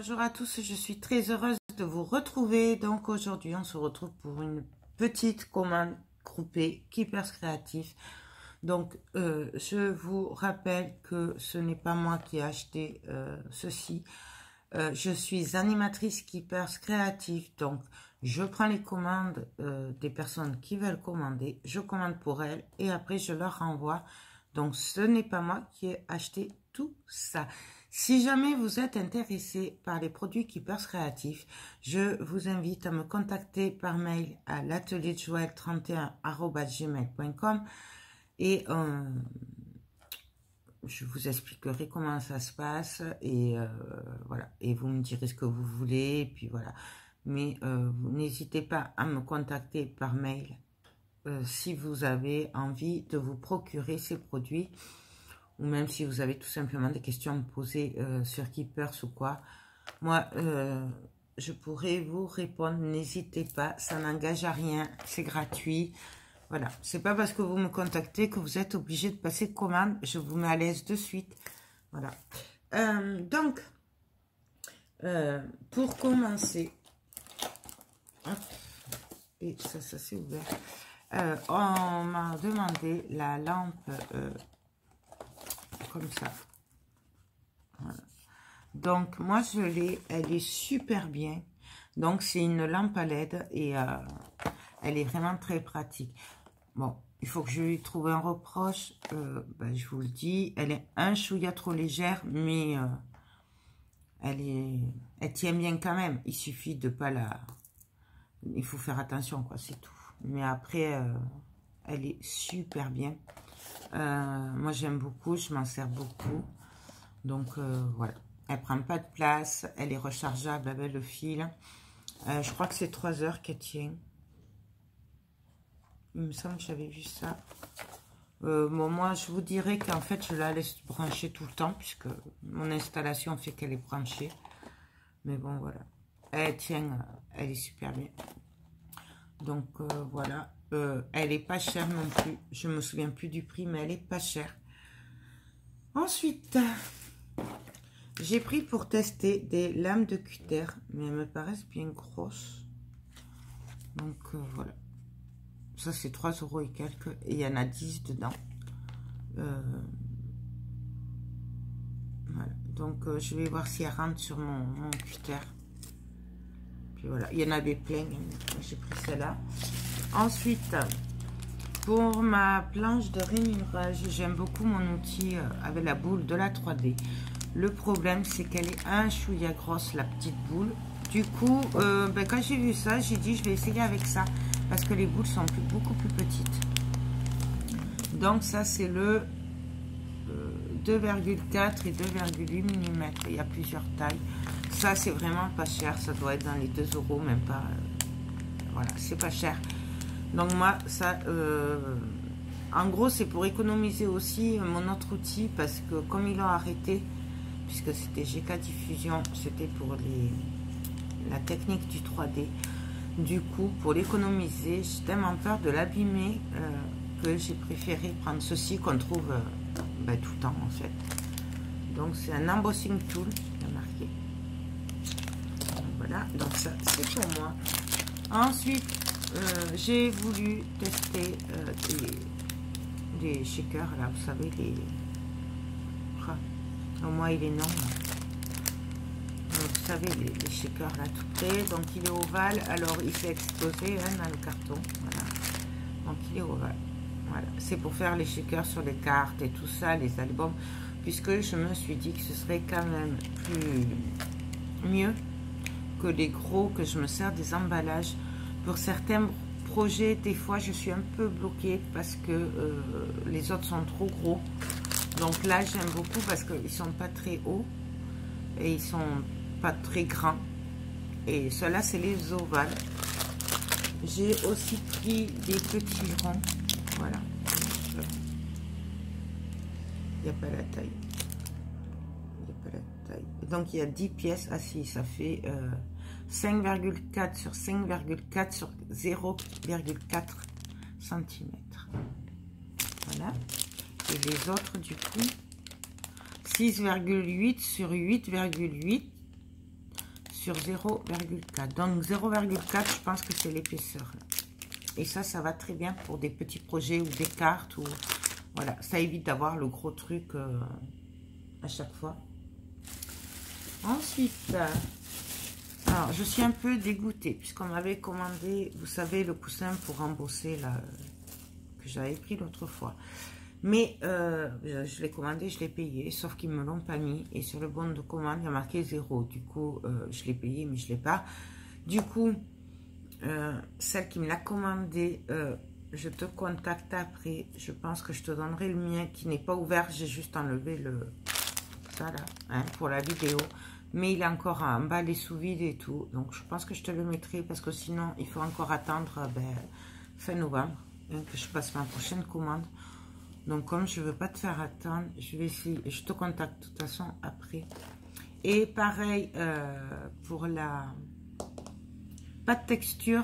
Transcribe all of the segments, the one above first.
bonjour à tous, je suis très heureuse de vous retrouver. Donc aujourd'hui on se retrouve pour une petite commande groupée Keepers Créatifs. Donc je vous rappelle que ce n'est pas moi qui ai acheté ceci. Je suis animatrice Keepers Créatifs, donc je prends les commandes des personnes qui veulent commander, je commande pour elles et après je leur renvoie. Donc ce n'est pas moi qui ai acheté tout ça. Si jamais vous êtes intéressé par les produits Keepers Créatifs, je vous invite à me contacter par mail à l'atelierdejoël31@gmail.com et je vous expliquerai comment ça se passe et voilà. Et vous me direz ce que vous voulez et puis voilà. Mais n'hésitez pas à me contacter par mail si vous avez envie de vous procurer ces produits. Ou même si vous avez tout simplement des questions à me poser sur Keepers ou quoi. Moi, je pourrais vous répondre. N'hésitez pas, ça n'engage à rien, c'est gratuit. Voilà, c'est pas parce que vous me contactez que vous êtes obligé de passer de commande. Je vous mets à l'aise de suite. Voilà. Donc, pour commencer, hop, et ça c'est ouvert. On m'a demandé la lampe... comme ça. Voilà. Donc moi je l'ai, elle est super bien. Donc c'est une lampe à LED et elle est vraiment très pratique. Bon, il faut que je lui trouve un reproche. Ben, je vous le dis, elle est un chouïa trop légère, mais elle tient bien quand même. Il suffit de pas la, il faut faire attention quoi, c'est tout. Mais après elle est super bien. Moi j'aime beaucoup, je m'en sers beaucoup. Donc voilà, elle prend pas de place, elle est rechargeable avec le fil. Je crois que c'est 3 heures qu'elle tient. Il me semble que j'avais vu ça. Bon, moi je vous dirais qu'en fait je la laisse brancher tout le temps puisque mon installation fait qu'elle est branchée. Mais bon voilà, elle tient, elle est super bien. Donc voilà. Elle est pas chère non plus. Je me souviens plus du prix, mais elle est pas chère. Ensuite, j'ai pris pour tester des lames de cutter, mais elles me paraissent bien grosses. Donc voilà. Ça c'est 3 € et quelques. Et il y en a 10 dedans. Voilà. Donc je vais voir si elles rentrent sur mon cutter. Puis voilà. Il y en avait plein. J'ai pris celle-là. Ensuite, pour ma planche de rainurage, j'aime beaucoup mon outil avec la boule de la 3D. Le problème, c'est qu'elle est un chouïa grosse, la petite boule. Du coup, ben, quand j'ai vu ça, j'ai dit je vais essayer avec ça. Parce que les boules sont beaucoup plus petites. Donc ça, c'est le 2,4 et 2,8 mm. Il y a plusieurs tailles. Ça, c'est vraiment pas cher. Ça doit être dans les 2 €, même pas. Voilà, c'est pas cher. Donc moi, ça, en gros, c'est pour économiser aussi mon autre outil, parce que comme ils l'ont arrêté, puisque c'était GK Diffusion, c'était pour la technique du 3D. Du coup, pour l'économiser, j'ai tellement peur de l'abîmer que j'ai préféré prendre ceci qu'on trouve ben, tout le temps en fait. Donc c'est un embossing tool, il y a marqué. Donc, voilà, donc ça c'est pour moi. Ensuite, j'ai voulu tester des shakers, là, vous savez, les... Au moins, il est non. Donc, vous savez, les shakers, là, tout près. Donc, il est ovale. Alors, il s'est explosé hein, dans le carton. Voilà. Donc, il est ovale. Voilà. C'est pour faire les shakers sur les cartes et tout ça, les albums. Puisque je me suis dit que ce serait quand même mieux que les gros, que je me sers des emballages. Pour certains projets, des fois, je suis un peu bloquée parce que les autres sont trop gros. Donc là, j'aime beaucoup parce qu'ils ne sont pas très hauts et ils sont pas très grands. Et ceux-là, c'est les ovales. J'ai aussi pris des petits ronds. Voilà. Il n'y a pas la taille. Il n'y a pas la taille. Donc, il y a 10 pièces. Ah si, ça fait... 5,4 sur 5,4 sur 0,4 cm. Voilà. Et les autres, du coup, 6,8 sur 8,8 sur 0,4. Donc 0,4, je pense que c'est l'épaisseur. Et ça va très bien pour des petits projets ou des cartes. Ou voilà, ça évite d'avoir le gros truc à chaque fois. Ensuite, alors je suis un peu dégoûtée puisqu'on m'avait commandé, vous savez, le coussin pour embosser là, que j'avais pris l'autre fois. Mais je l'ai commandé, je l'ai payé, sauf qu'ils ne me l'ont pas mis. Et sur le bon de commande, il y a marqué 0. Du coup, je l'ai payé, mais je ne l'ai pas. Du coup, celle qui me l'a commandé, je te contacte après. Je pense que je te donnerai le mien qui n'est pas ouvert. J'ai juste enlevé ça là, hein, pour la vidéo. Mais il est encore en bas les sous-vide et tout. Donc, je pense que je te le mettrai parce que sinon, il faut encore attendre fin novembre, hein, que je passe ma prochaine commande. Donc, comme je ne veux pas te faire attendre, je vais essayer. Je te contacte de toute façon après. Et pareil pour la pâte texture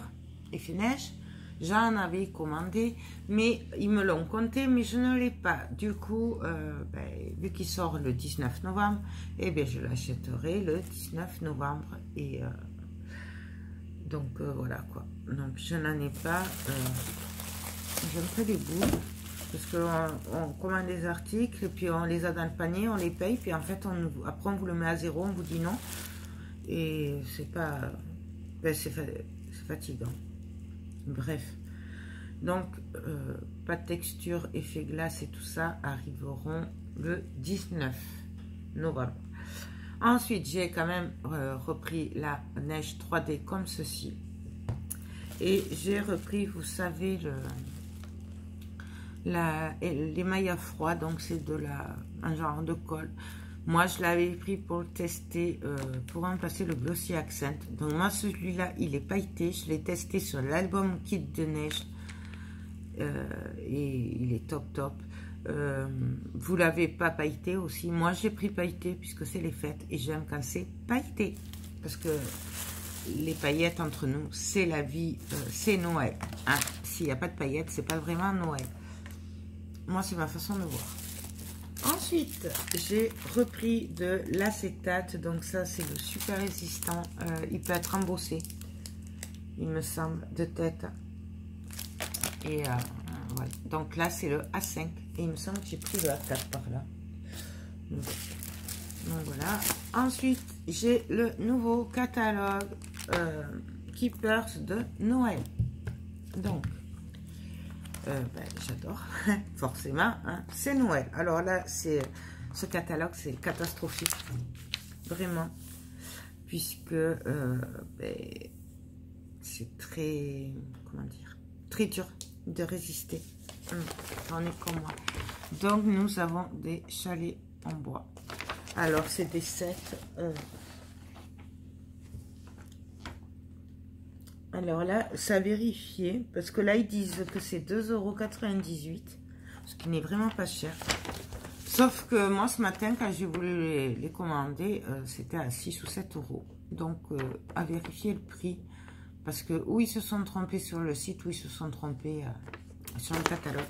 effet neige. J'en avais commandé, mais ils me l'ont compté, mais je ne l'ai pas. Du coup, vu qu'il sort le 19 novembre, eh bien, je l'achèterai le 19 novembre. Et donc, voilà quoi. Donc, je n'en ai pas. J'ai un peu les bouts. Parce qu'on commande des articles, et puis on les a dans le panier, on les paye, puis en fait, après on vous le met à 0, on vous dit non. Et c'est pas... c'est fatigant. Bref. Donc, pas de texture, effet glace et tout ça arriveront le 19 novembre. Ensuite, j'ai quand même repris la neige 3D comme ceci. Et j'ai repris, vous savez, l'émail à froid, donc c'est un genre de colle. Moi je l'avais pris pour le tester, pour remplacer le Glossy Accent. Donc moi celui-là il est pailleté, je l'ai testé sur l'album Kit de neige et il est top. Vous l'avez pas pailleté aussi, moi j'ai pris pailleté puisque c'est les fêtes et j'aime quand c'est pailleté parce que les paillettes entre nous c'est la vie, c'est Noël, hein. S'il n'y a pas de paillettes c'est pas vraiment Noël. Moi, c'est ma façon de voir. Ensuite, j'ai repris de l'acétate. Donc ça, c'est le super résistant. Il peut être embossé, il me semble, de tête. Et voilà. Donc là, c'est le A5. Et il me semble que j'ai pris le A4 par là. Donc voilà. Ensuite, j'ai le nouveau catalogue Keepers de Noël. Donc, j'adore, forcément, hein. C'est Noël. Alors là, ce catalogue, c'est catastrophique, vraiment, puisque c'est très, comment dire, très dur de résister. On est comme moi. Donc, nous avons des chalets en bois. Alors, c'est des sets. Alors là, ça a vérifié, parce que là, ils disent que c'est 2,98 €, ce qui n'est vraiment pas cher. Sauf que moi, ce matin, quand j'ai voulu les commander, c'était à 6 ou 7 €. Donc, à vérifier le prix, parce que ou ils se sont trompés sur le site, ou ils se sont trompés sur le catalogue.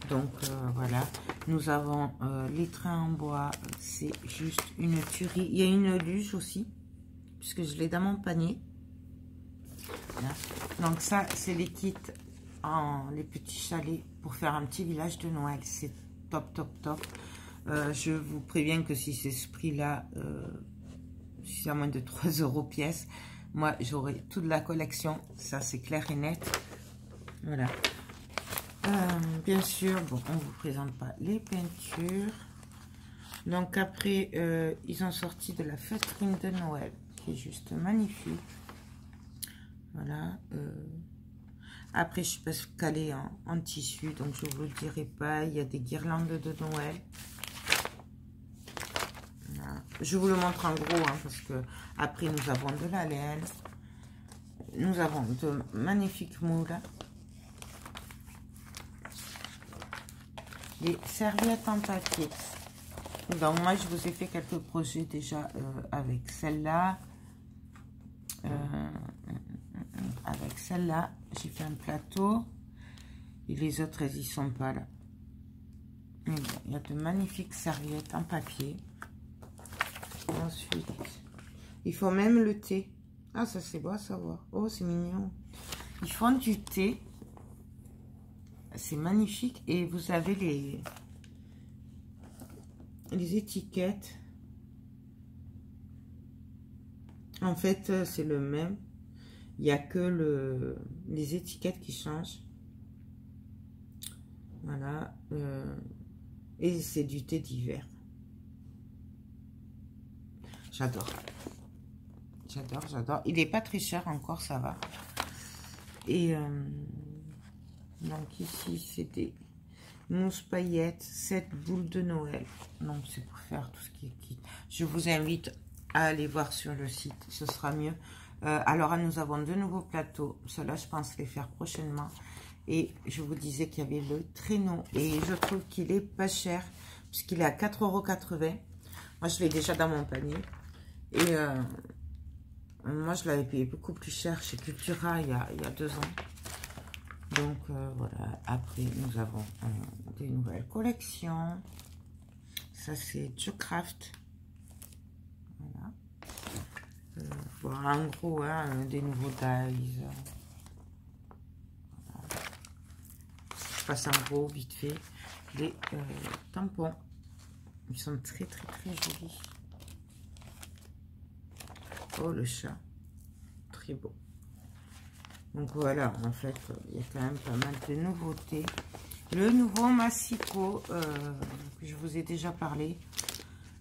Donc, voilà. Nous avons les trains en bois, c'est juste une tuerie. Il y a une luge aussi, puisque je l'ai dans mon panier. Voilà. Donc ça, c'est les kits les petits chalets pour faire un petit village de Noël. C'est top. Je vous préviens que si c'est ce prix-là, si c'est à moins de 3 € pièce, moi j'aurai toute la collection. Ça, c'est clair et net. Voilà. Bien sûr, bon, on ne vous présente pas les peintures. Donc après, ils ont sorti de la feutrine de Noël, qui est juste magnifique. Voilà. Après, je suis pas calée en tissu, donc je vous le dirai pas. Il y a des guirlandes de Noël. Voilà. Je vous le montre en gros, hein, parce que après nous avons de la laine. Nous avons de magnifiques moules. Les serviettes en papier. Donc moi, je vous ai fait quelques projets déjà avec celle-là. Avec celle-là, j'ai fait un plateau. Et les autres, elles y sont pas là. Mais bon, il y a de magnifiques serviettes en papier. Ensuite, Ils font même le thé. Ah, ça c'est beau à savoir. Oh, c'est mignon. Ils font du thé. C'est magnifique. Et vous avez les étiquettes. En fait, c'est le même. Il n'y a que les étiquettes qui changent. Voilà. Et c'est du thé d'hiver. J'adore. J'adore, j'adore. Il n'est pas très cher encore, ça va. Et donc ici, c'est des mousses paillettes, 7 boules de Noël. Donc c'est pour faire tout ce qui est kit. Je vous invite à aller voir sur le site, ce sera mieux. Alors, nous avons 2 nouveaux plateaux. Ceux-là, je pense les faire prochainement. Et je vous disais qu'il y avait le traîneau. Et je trouve qu'il est pas cher, puisqu'il est à 4,80 €. Moi, je l'ai déjà dans mon panier. Et moi, je l'avais payé beaucoup plus cher chez Cultura il y a 2 ans. Donc, voilà. Après, nous avons des nouvelles collections. Ça, c'est Jocraft. Voilà. Voilà, en gros, hein, des nouveaux dies. Voilà. Je passe en gros, vite fait, les tampons. Ils sont très, très, très jolis. Oh, le chat. Très beau. Donc voilà, en fait, il y a quand même pas mal de nouveautés. Le nouveau Massico, que je vous ai déjà parlé.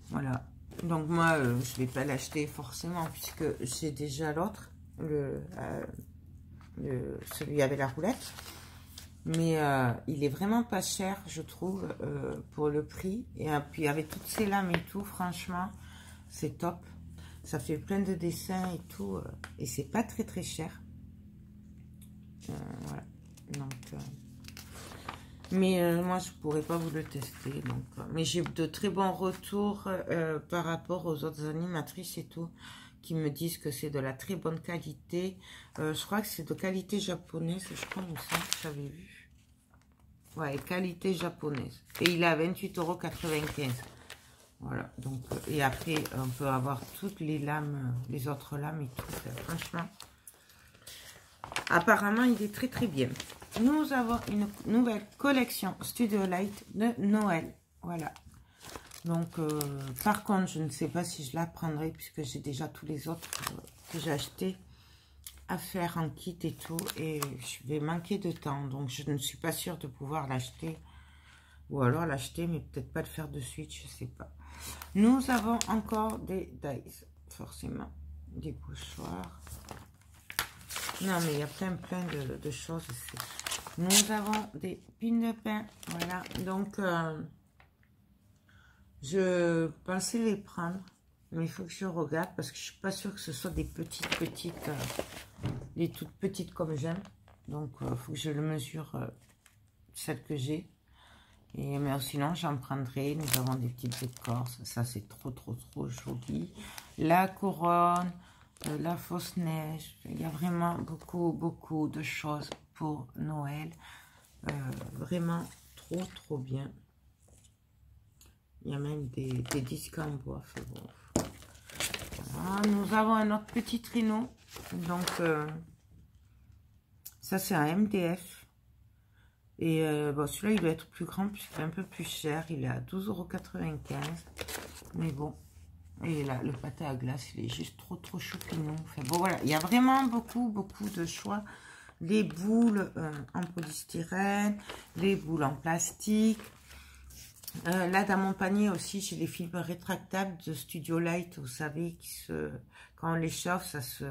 Voilà. Donc moi, je ne vais pas l'acheter forcément, puisque j'ai déjà l'autre. Celui avec la roulette. Mais il est vraiment pas cher, je trouve, pour le prix. Et puis avec toutes ces lames et tout, franchement, c'est top. Ça fait plein de dessins et tout. Et c'est pas très très cher. Voilà. Donc, mais moi, je pourrais pas vous le tester. Donc, mais j'ai de très bons retours par rapport aux autres animatrices et tout, qui me disent que c'est de la très bonne qualité. Je crois que c'est de qualité japonaise, je crois, ça, j'avais vu. Ouais, qualité japonaise. Et il est à 28,95 €. Voilà, donc, et après, on peut avoir toutes les lames, les autres lames et tout. Franchement, apparemment, il est très très bien. Nous avons une nouvelle collection Studio Light de Noël. Voilà. Donc, par contre, je ne sais pas si je la prendrai, puisque j'ai déjà tous les autres que j'ai achetés à faire en kit et tout. Et je vais manquer de temps. Donc, je ne suis pas sûre de pouvoir l'acheter. Ou alors l'acheter, mais peut-être pas le faire de suite, je sais pas. Nous avons encore des dies, forcément. Des pochoirs. Non, mais il y a plein de choses ici. Nous avons des pins de pain. Voilà. Donc, je pensais les prendre. Mais il faut que je regarde parce que je suis pas sûre que ce soit des petites, les toutes petites comme j'aime. Donc, il faut que je le mesure, celle que j'ai. Et mais sinon, j'en prendrai. Nous avons des petites écorces. Ça, c'est trop joli. La couronne, la fausse neige. Il y a vraiment beaucoup de choses pour Noël. Vraiment trop bien. Il y a même des disques en bois. Bon. Voilà. Nous avons un autre petit traîneau. Donc, ça, c'est un MDF. Et bon, celui-là, il doit être plus grand puisqu'il est un peu plus cher. Il est à 12,95 €. Mais bon. Et là, le pâté à glace, il est juste trop choupinou. Enfin, bon, voilà. Il y a vraiment beaucoup de choix. Les boules en polystyrène. Les boules en plastique. Là, dans mon panier aussi, j'ai les films rétractables de Studio Light. Vous savez, quand on les chauffe, ça se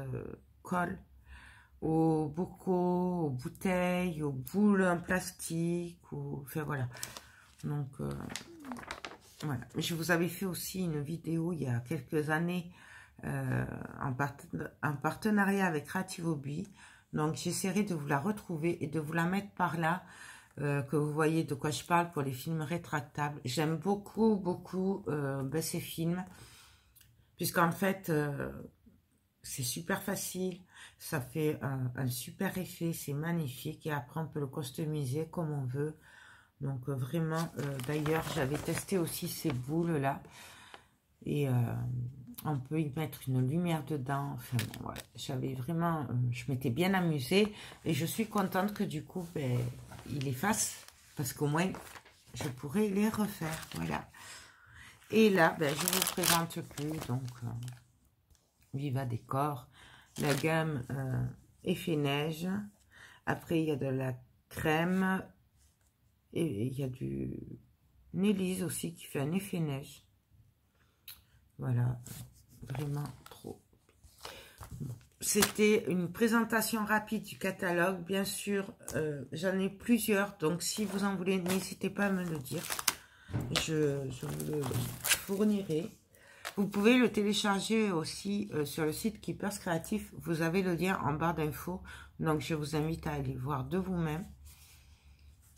colle aux bocaux, aux bouteilles, aux boules en plastique, enfin voilà. Donc, voilà. Je vous avais fait aussi une vidéo il y a quelques années en partenariat avec Creative Hobby. Donc, j'essaierai de vous la retrouver et de vous la mettre par là, que vous voyez de quoi je parle pour les films rétractables. J'aime beaucoup ces films, puisqu'en fait, c'est super facile. Ça fait un super effet, c'est magnifique. Et après, on peut le customiser comme on veut. Donc, vraiment, d'ailleurs, j'avais testé aussi ces boules-là. Et On peut y mettre une lumière dedans. Enfin, voilà. J'avais vraiment... je m'étais bien amusée. Et je suis contente que du coup, ben, il efface. Parce qu'au moins, je pourrais les refaire. Voilà. Et là, ben, je ne vous présente plus. Donc, Viva Décor. La gamme Effet Neige. Après, il y a de la crème. Et il y a du Nélise aussi qui fait un effet neige. Voilà. Vraiment trop. Bon. C'était une présentation rapide du catalogue. Bien sûr, j'en ai plusieurs. Donc, si vous en voulez, n'hésitez pas à me le dire. Je vous le fournirai. Vous pouvez le télécharger aussi sur le site Keepers Créatif. Vous avez le lien en barre d'infos. Donc, je vous invite à aller voir de vous-même.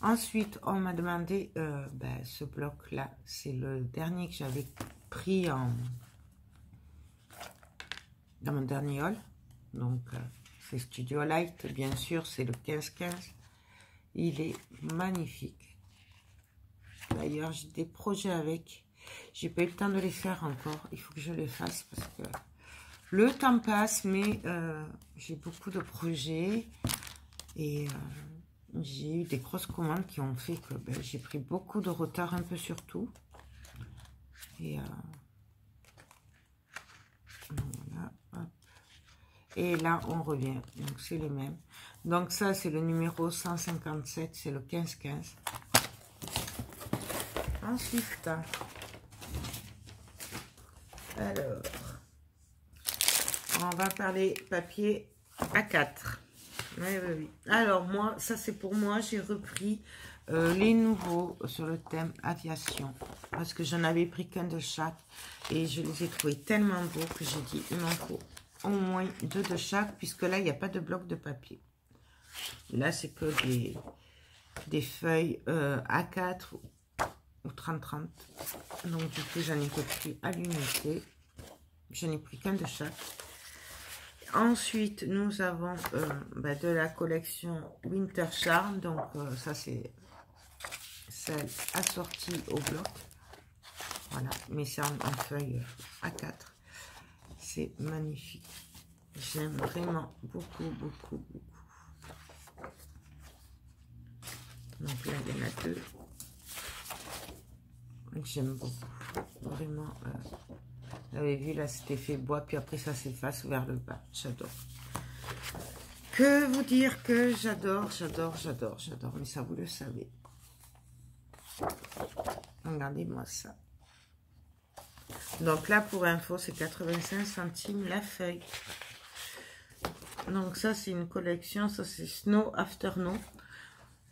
Ensuite, on m'a demandé ben, ce bloc-là. C'est le dernier que j'avais pris dans mon dernier haul. Donc, c'est Studio Light, bien sûr, c'est le 15-15. Il est magnifique. D'ailleurs, j'ai des projets avec. J'ai pas eu le temps de les faire encore. Il faut que je les fasse parce que le temps passe, mais j'ai beaucoup de projets. Et j'ai eu des grosses commandes qui ont fait que ben, j'ai pris beaucoup de retard un peu sur tout. Et voilà, hop. Et là, on revient. Donc, c'est les mêmes. Donc, ça, c'est le numéro 157. C'est le 15-15. Ensuite, alors, on va parler papier A4. Oui, oui, oui. Alors, moi, ça, c'est pour moi. J'ai repris les nouveaux sur le thème aviation. Parce que j'en avais pris qu'un de chaque. Et je les ai trouvés tellement beaux que j'ai dit, il m'en faut au moins 2 de chaque, puisque là, il n'y a pas de bloc de papier. Là, c'est que des feuilles A4 ou 30-30. Donc, du coup, j'en ai repris à l'unité. J'en ai pris qu'un de chaque. Ensuite, nous avons bah, de la collection Winter Charm. Donc, ça, c'est celle assortie au bloc. Voilà, mais c'est en feuille A4. C'est magnifique. J'aime vraiment beaucoup, beaucoup, beaucoup. Donc là, il y en a 2. J'aime beaucoup. Vraiment. Vous avez vu, là, cet effet bois. Puis après, ça s'efface vers le bas. J'adore. Que vous dire que j'adore, j'adore, j'adore, j'adore. Mais ça, vous le savez. Regardez-moi ça. Donc là, pour info, c'est 85 centimes la feuille. Donc ça, c'est une collection. Ça, c'est Snow Afternoon.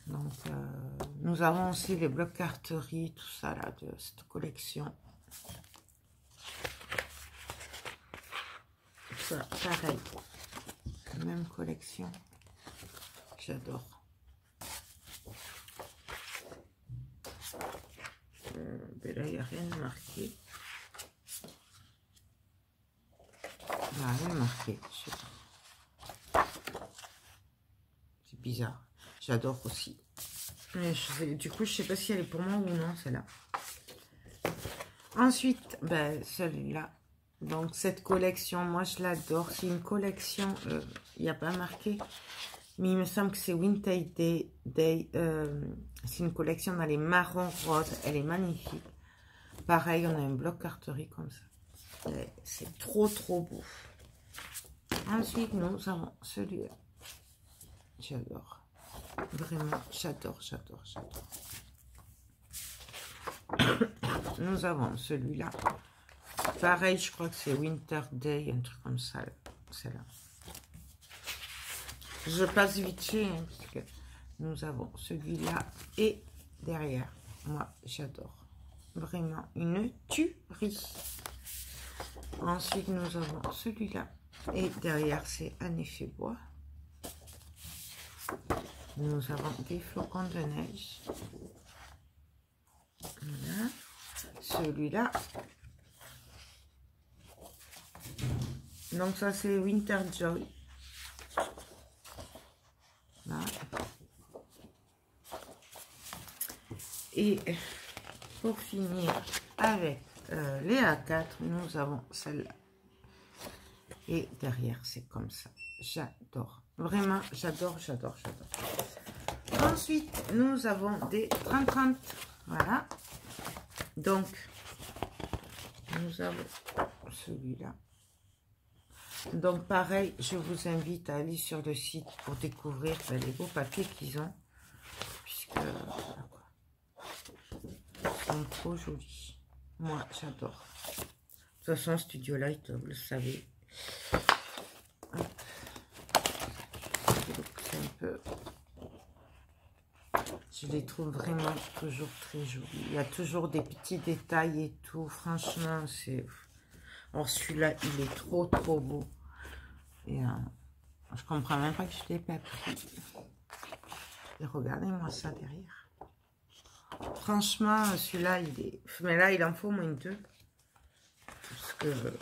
Donc, nous avons aussi les blocs carterie, tout ça, là, de cette collection. Ça, pareil. Même collection. J'adore. Mais là, il n'y a rien de marqué. Il n'y a rien de marqué. C'est bizarre. J'adore aussi. Mais du coup, je sais pas si elle est pour moi ou non, celle-là. Ensuite, ben, celui-là. Donc, cette collection, moi, je l'adore. C'est une collection, il n'y a pas marqué. Mais il me semble que c'est Winter Day. C'est une collection dans les marrons roses. Elle est magnifique. Pareil, on a un bloc carterie comme ça. C'est trop, trop beau. Ensuite, nous avons celui-là. J'adore. Vraiment, j'adore, j'adore, j'adore. Nous avons celui-là. Pareil, je crois que c'est Winter Day, un truc comme ça. Celle-là. Je passe vite fait, hein, parce que nous avons celui-là et derrière. Moi, j'adore. Vraiment, une tuerie. Ensuite, nous avons celui-là. Et derrière, c'est un effet bois. Nous avons des flocons de neige. Voilà. Celui-là. Donc ça, c'est Winter Joy. Là. Et pour finir avec les A4, nous avons celle-là. Et derrière, c'est comme ça. J'adore. Vraiment, j'adore, j'adore, j'adore. Ensuite, nous avons des 30-30. Voilà. Donc, nous avons celui-là. Donc, pareil, je vous invite à aller sur le site pour découvrir les beaux papiers qu'ils ont. Puisque, voilà quoi. Ils sont trop jolis. Moi, j'adore. De toute façon, Studio Light, vous le savez. C'est un peu... Je les trouve vraiment toujours très jolis. Il y a toujours des petits détails et tout. Franchement, c'est... Alors, celui-là, il est trop, trop beau. Et je comprends même pas que je ne l'ai pas pris. Et regardez-moi ça derrière. Franchement, celui-là, il est... Mais là, il en faut au moins deux. Parce que...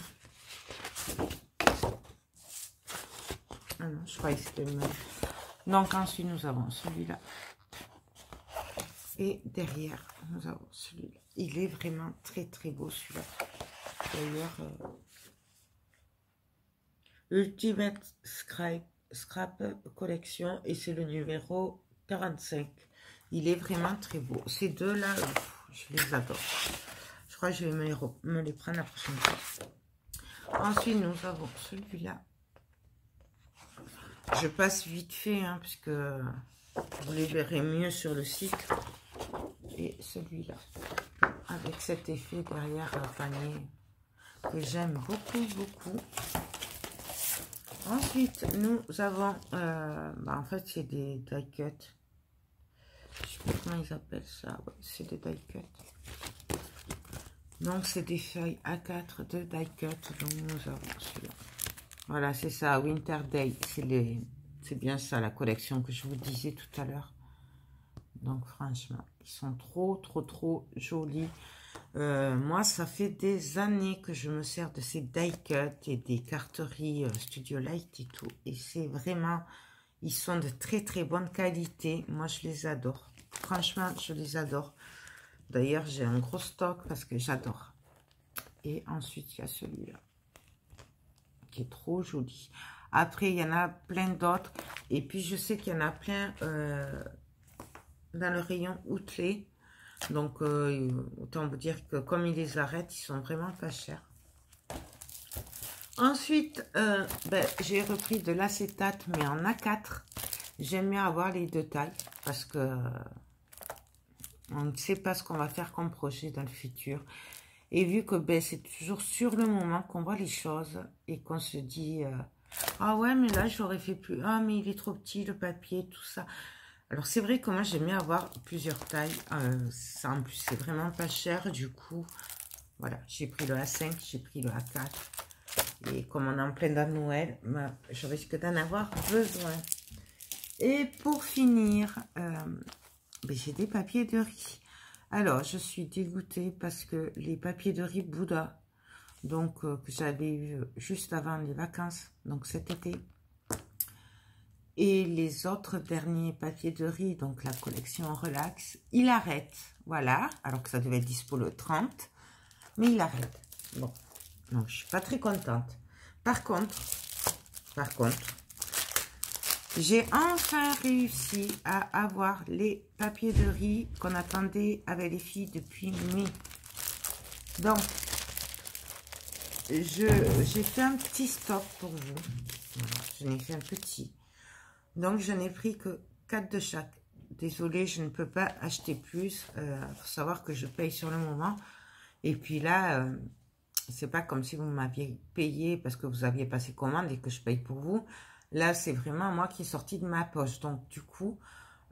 Ah non, je crois que c'était le même. Donc, ensuite, nous avons celui-là. Et derrière, nous avons celui-là. Il est vraiment très, très beau, celui-là. D'ailleurs, Ultimate Scrap Collection. Et c'est le numéro 45. Il est vraiment très beau. Ces deux-là, je les adore. Je crois que je vais me les prendre la prochaine fois. Ensuite, nous avons celui-là. Je passe vite fait, hein, puisque vous les verrez mieux sur le site. Et celui-là, avec cet effet derrière le panier, que j'aime beaucoup, beaucoup. Ensuite, nous avons, en fait, c'est des die cut. Je sais pas comment ils appellent ça. Ouais, c'est des die cut. Donc, c'est des feuilles A4 de die cut. Donc, nous avons celui-là. Voilà, c'est ça, Winter Day. C'est bien ça, la collection que je vous disais tout à l'heure. Donc, franchement, ils sont trop, trop, trop jolis. Moi, ça fait des années que je me sers de ces die cut et des carteries Studio Light et tout. Et c'est vraiment, ils sont de très, très bonne qualité. Moi, je les adore. Franchement, je les adore. D'ailleurs, j'ai un gros stock parce que j'adore. Et ensuite, il y a celui-là qui est trop joli. Après, il y en a plein d'autres. Et puis, je sais qu'il y en a plein dans le rayon outlet. Donc, autant vous dire que comme ils les arrêtent, ils sont vraiment pas chers. Ensuite, j'ai repris de l'acétate, mais en A4. J'aime bien avoir les deux tailles parce que on ne sait pas ce qu'on va faire comme projet dans le futur. Et vu que c'est toujours sur le moment qu'on voit les choses et qu'on se dit ah ouais, mais là, j'aurais fait plus. Ah, mais il est trop petit, le papier, tout ça. Alors, c'est vrai que moi, j'aime bien avoir plusieurs tailles. Ça, en plus, c'est vraiment pas cher. Du coup, voilà, j'ai pris le A5, j'ai pris le A4. Et comme on est en plein dans Noël, je risque d'en avoir besoin. Et pour finir, j'ai des papiers de riz. Alors, je suis dégoûtée parce que les papiers de riz Bouddha, donc que j'avais eu juste avant les vacances, donc cet été, et les autres derniers papiers de riz, donc la collection Relax, il arrête. Voilà, alors que ça devait être dispo le 30, mais il arrête. Bon, donc je suis pas très contente. Par contre, j'ai enfin réussi à avoir les papiers de riz qu'on attendait avec les filles depuis mai. Donc, j'ai fait un petit stock pour vous. Voilà, je n'ai fait un petit. Donc, je n'ai pris que 4 de chaque. Désolée, je ne peux pas acheter plus. Faut savoir que je paye sur le moment. Et puis là, c'est pas comme si vous m'aviez payé parce que vous aviez passé commande et que je paye pour vous. Là, c'est vraiment moi qui est sorti de ma poche. Donc, du coup,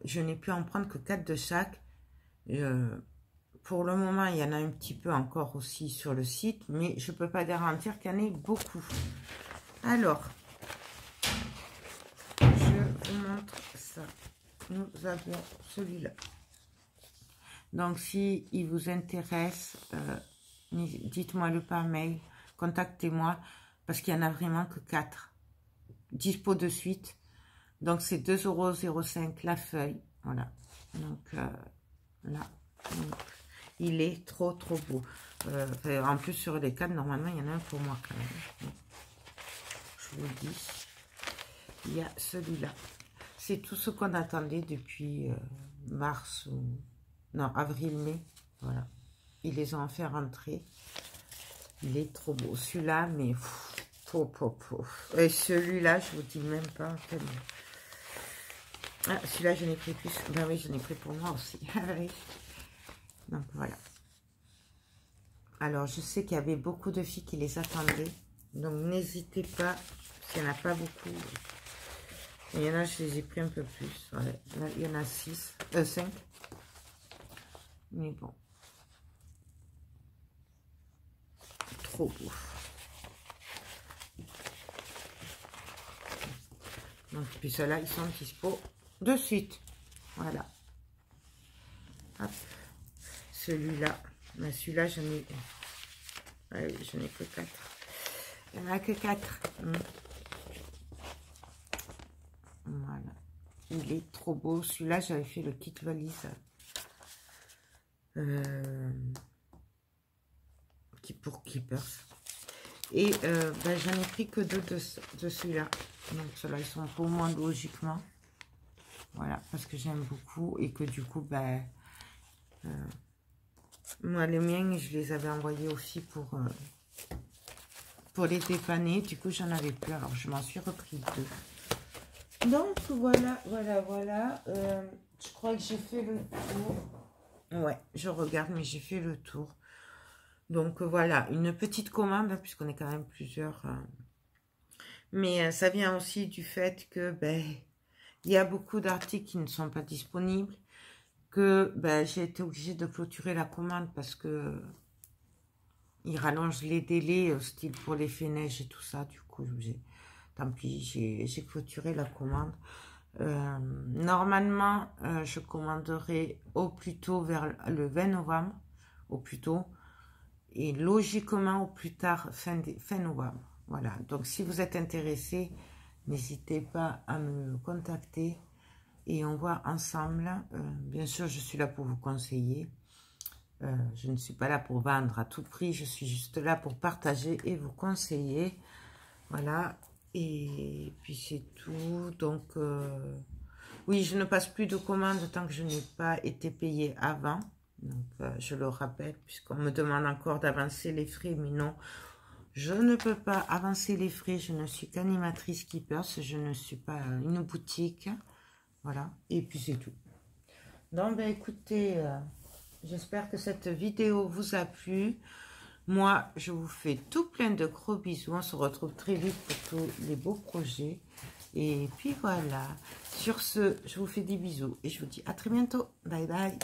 je n'ai pu en prendre que 4 de chaque. Pour le moment, il y en a un petit peu encore aussi sur le site. Mais je ne peux pas garantir qu'il y en ait beaucoup. Alors, je vous montre ça. Nous avions celui-là. Donc, si il vous intéresse, dites-moi-le par mail. Contactez-moi parce qu'il n'y en a vraiment que 4. Dispo de suite. Donc, c'est 2,05 € la feuille. Voilà. Donc, là. Donc. Il est trop beau. En plus, sur les 4, normalement, il y en a un pour moi quand même. Je vous le dis. Il y a celui-là. C'est tout ce qu'on attendait depuis mars ou... Non, avril-mai. Voilà. Ils les ont fait rentrer. Il est trop beau. Celui-là, mais... Et celui-là, je vous dis même pas. Ah, celui-là, je n'ai pris plus. Ben oui, je n'ai pris pour moi aussi. Donc, voilà. Alors, je sais qu'il y avait beaucoup de filles qui les attendaient. Donc, n'hésitez pas. S'il n'y en a pas beaucoup. Il y en a, je les ai pris un peu plus. Ouais. Là, il y en a 5. Mais bon. Trop beau. Donc, puis ceux-là, ils sont dispo de suite. Voilà. Hop. Celui-là. Celui-là, j'en ai... Ah oui, je n'ai que 4. Il n'y en a que 4. Voilà. Il est trop beau. Celui-là, j'avais fait le kit valise. Pour Keepers. Et ben, j'en ai pris que 2 de celui-là. Donc ceux-là, ils sont pour moi logiquement. Voilà, parce que j'aime beaucoup. Et que du coup, ben, moi, les miens, je les avais envoyés aussi pour les dépanner. Du coup, j'en avais plus. Alors, je m'en suis repris 2. Donc, voilà. Je crois que j'ai fait le tour. Ouais, je regarde, mais j'ai fait le tour. Donc, voilà, une petite commande, puisqu'on est quand même plusieurs. Mais ça vient aussi du fait que, ben, il y a beaucoup d'articles qui ne sont pas disponibles. Que ben, j'ai été obligée de clôturer la commande parce que ils rallongent les délais, style pour l'effet neige et tout ça. Du coup, tant pis, j'ai clôturé la commande. Normalement, je commanderai au plus tôt vers le 20 novembre, au plus tôt, et logiquement au plus tard fin novembre. Voilà, donc si vous êtes intéressé, n'hésitez pas à me contacter et on voit ensemble. Bien sûr, je suis là pour vous conseiller. Je ne suis pas là pour vendre à tout prix, je suis juste là pour partager et vous conseiller. Voilà, et puis c'est tout. Donc, oui, je ne passe plus de commandes tant que je n'ai pas été payée avant. Donc, je le rappelle, puisqu'on me demande encore d'avancer les frais, mais non, je ne peux pas avancer les frais. Je ne suis qu'animatrice Keepers, je ne suis pas une boutique. Voilà, et puis c'est tout. Donc, ben, écoutez, j'espère que cette vidéo vous a plu. Moi, je vous fais tout plein de gros bisous. On se retrouve très vite pour tous les beaux projets. Et puis voilà. Sur ce, je vous fais des bisous et je vous dis à très bientôt. Bye bye.